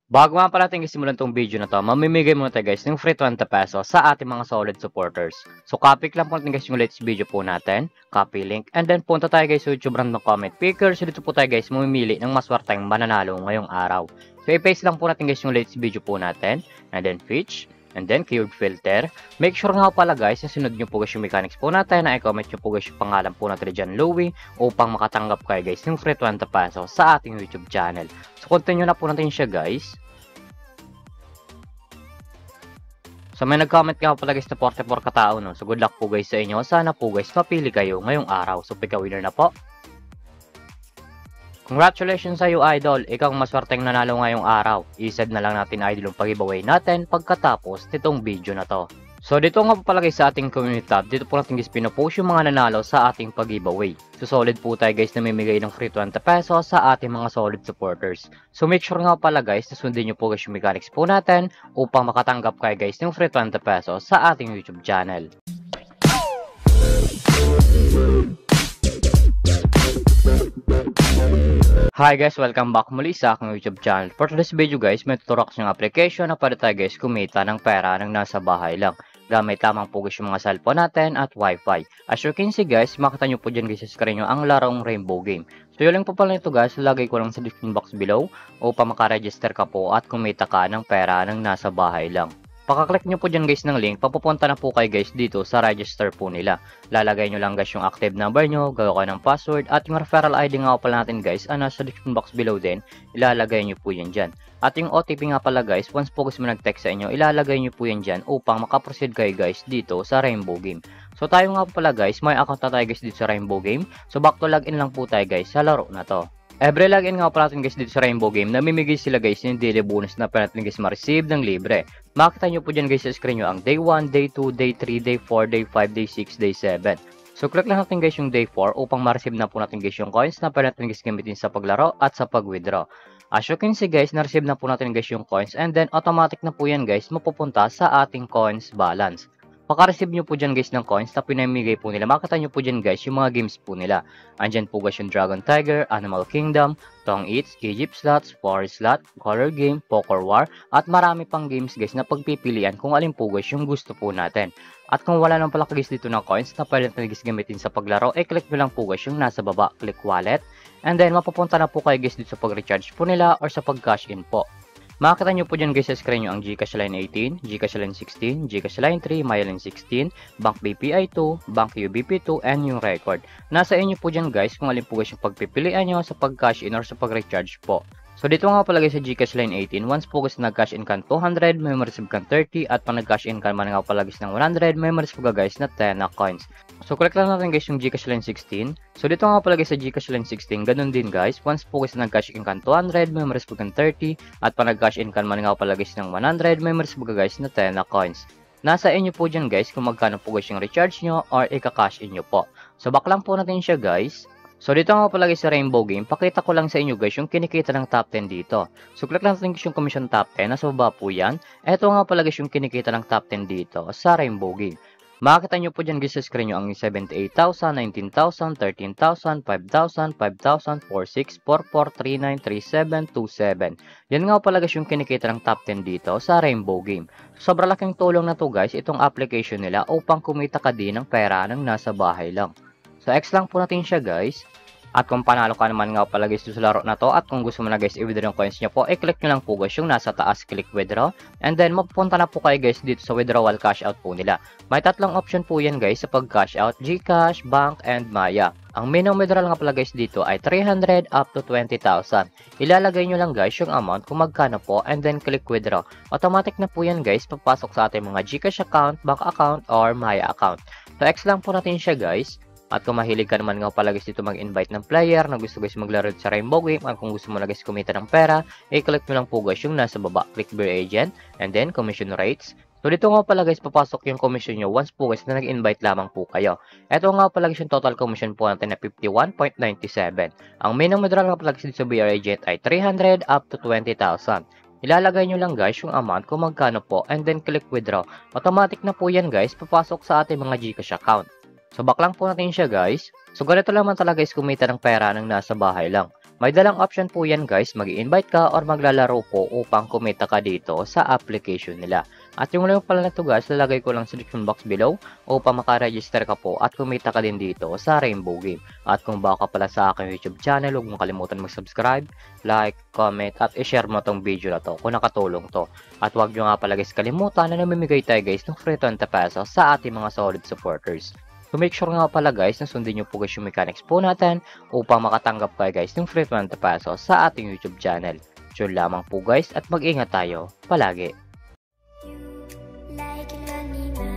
Bago nga pala natin simulan tong video na to, mamimigay muna tayo guys ng free 20 pesos sa ating mga solid supporters. So copy lang po natin guys yung latest video po natin, copy link, and then punta tayo guys sa YouTube random comment picker. So dito po tayo guys mamimili ng maswerteng mananalo ngayong araw. So i-paste lang po natin guys yung latest video po natin, and then fetch, and then keyword filter. Make sure nga pala guys na sunod nyo po guys yung mechanics po natin, na i-comment nyo po guys yung pangalan po natin dyan Louie upang makatanggap kayo guys ng free 20 pesos sa ating YouTube channel. So continue na po natin siya guys. So may nag-comment nga pala guys na 44 katao no. So good luck po guys sa inyo. Sana po guys mapili kayo ngayong araw. So pick a winner na po. Congratulations sa iyo idol. Ikaw ang maswerteng nanalo ngayong araw. I-send na lang natin idol yung pag-giveaway natin pagkatapos nitong video na to. So dito nga po pala guys sa ating community tab, dito po natin guys pinopost yung mga nanalo sa ating pag-giveaway. So solid po tayo guys na mamimigay ng free 20 pesos sa ating mga solid supporters. So make sure nga pala guys na sundin nyo po guys yung mechanics po natin upang makatanggap kayo guys ng free 20 pesos sa ating YouTube channel. Hi guys, welcome back muli sa aking YouTube channel. For today's video guys, may tuturok yung application na pwede tayo guys kumita ng pera ng nasa bahay lang. Gamit lamang po guys yung mga cellphone natin at wifi. As you can see guys, makita nyo po dyan guys sa screen nyo ang larong Rainbow Game. So yung link po pala nito guys, lagay ko lang sa description box below upang makaregister ka po at kumita ka ng pera ng nasa bahay lang. Pakaklik nyo po dyan guys ng link, papupunta na po kayo guys dito sa register po nila. Lalagay nyo lang guys yung active number nyo, gagawa kayo ng password, at yung referral ID nga pala natin guys, nasa description box below din, ilalagay nyo po yan dyan. At yung OTP nga pala guys, once po guys mo nag-text sa inyo, ilalagay nyo po yan dyan upang makaproceed kayo guys dito sa Rainbow Game. So tayo nga pala guys, may account na tayo guys dito sa Rainbow Game. So back to login lang po tayo guys sa laro na to. Every login nga pala natin guys dito sa Rainbow Game, namimigay sila guys yung daily bonus na pwede natin guys ma-receive ng libre. Makita nyo po dyan guys sa screen nyo ang day 1, day 2, day 3, day 4, day 5, day 6, day 7. So click lang natin guys yung day 4 upang ma-receive na po natin guys yung coins na pwede natin guys gamitin sa paglaro at sa pag-withdraw. As you can see guys, na-receive na po natin guys yung coins, and then automatic na po yan guys mapupunta sa ating coins balance. Paka-receive nyo po dyan guys ng coins na pinamigay po nila. Makita nyo po dyan guys yung mga games po nila. Andyan po guys yung Dragon Tiger, Animal Kingdom, Tong Eats, Egypt Slots, Forest Slot, Color Game, Poker War, at marami pang games guys na pagpipilian kung alin po guys yung gusto po natin. At kung wala nang pala guys dito ng coins na pwede natin guys gamitin sa paglaro, click nyo lang po guys yung nasa baba, click wallet. And then mapupunta na po kayo guys dito sa pag-recharge po nila or sa pag-cash in po. Makikita nyo po dyan guys sa screen nyo ang GCash Line 18, GCash Line 16, GCash Line 3, Myline 16, Bank BPI 2, Bank UBP 2, and yung record. Nasa inyo po dyan guys kung alin po guys yung pagpipilian nyo sa pag-cash in or sa pag-recharge po. So dito nga pala guys sa GCash Line 18, once po guys nag-cash in ka 200, may ma-receive ka 30, at pag nag-cash in ka man nga pala guys ng 100, may ma-receive ka guys na 10 na coins. So click lang natin guys yung GCash Line 16. So dito nga pala guys sa GCash Line 16, ganun din guys, once po guys nag-cash in ka 200, may ma-receive ka 30, at pag nag-cash in ka man nga pala guys ng 100, may ma-receive ka guys na 10 na coins. Nasa inyo po dyan guys kung magkano po guys yung recharge nyo or ika-cash in nyo po. So back lang po natin siya guys. So dito nga pala guys sa Rainbow Game, pakita ko lang sa inyo guys yung kinikita ng top 10 dito. So click lang natin guys yung commission top 10, nasa baba po yan. Ito nga pala guys yung kinikita ng top 10 dito sa Rainbow Game. Makikita nyo po dyan guys sa screen nyo ang 78,000, 19,000, 13,000, 5,000, 5,000, 46, 44, 39, 37, 27. Yan nga pala guys yung kinikita ng top 10 dito sa Rainbow Game. Sobrang laking tulong na to guys itong application nila upang kumita ka din ng pera ng nasa bahay lang. So X lang po natin siya guys. At kung panalo ka naman nga pala guys sa laro na to, at kung gusto mo na guys i-withdraw yung coins nyo po, click nyo lang po guys yung nasa taas, click withdraw. And then mapupunta na po kayo guys dito sa withdrawal cash out po nila. May tatlong option po yan guys sa pag cash out, GCash, Bank, and Maya. Ang minimum withdrawal nga pala guys dito ay 300 up to 20,000. Ilalagay nyo lang guys yung amount kung magkano po, and then click withdraw. Automatic na po yan guys papasok sa ating mga GCash account, Bank account, or Maya account. So X lang po natin siya guys. At kung mahilig ka naman nga pala guys dito mag-invite ng player na gusto guys maglaro sa Rainbow Game, at kung gusto mo na guys kumita ng pera, i-click mo lang po guys yung nasa baba, click Beer Agent, and then Commission Rates. So dito nga pala guys papasok yung commission nyo once po guys na nag-invite lamang po kayo. Ito nga pala guys yung total commission po natin na 51.97. Ang minimum withdrawal nga pala guys dito sa Beer Agent ay 300 up to 20,000. Ilalagay nyo lang guys yung amount kung magkano po, and then click withdraw. Automatic na po yan guys papasok sa ating mga GCash account. So back lang po natin siya guys. So ganito lang man talaga guys kumita ng pera ng nasa bahay lang. May dalang option po yan guys, mag-invite ka or maglalaro po upang kumita ka dito sa application nila. At yung link pala na to guys, lalagay ko lang sa description box below upang makaregister ka po at kumita ka din dito sa Rainbow Game. At kung bago ka pala sa aking YouTube channel, huwag mong kalimutan mag-subscribe, like, comment, at i-share mo tong video na to kung nakatulong to. At huwag nyo nga pala guys kalimutan na namimigay tayo guys ng free 20 pesos sa ating mga solid supporters. So make sure nga pala guys na sundin nyo po guys yung mechanics po natin upang makatanggap kayo guys ng free 20 pesos sa ating YouTube channel. Yun lamang po guys at mag-ingat tayo palagi. You like it,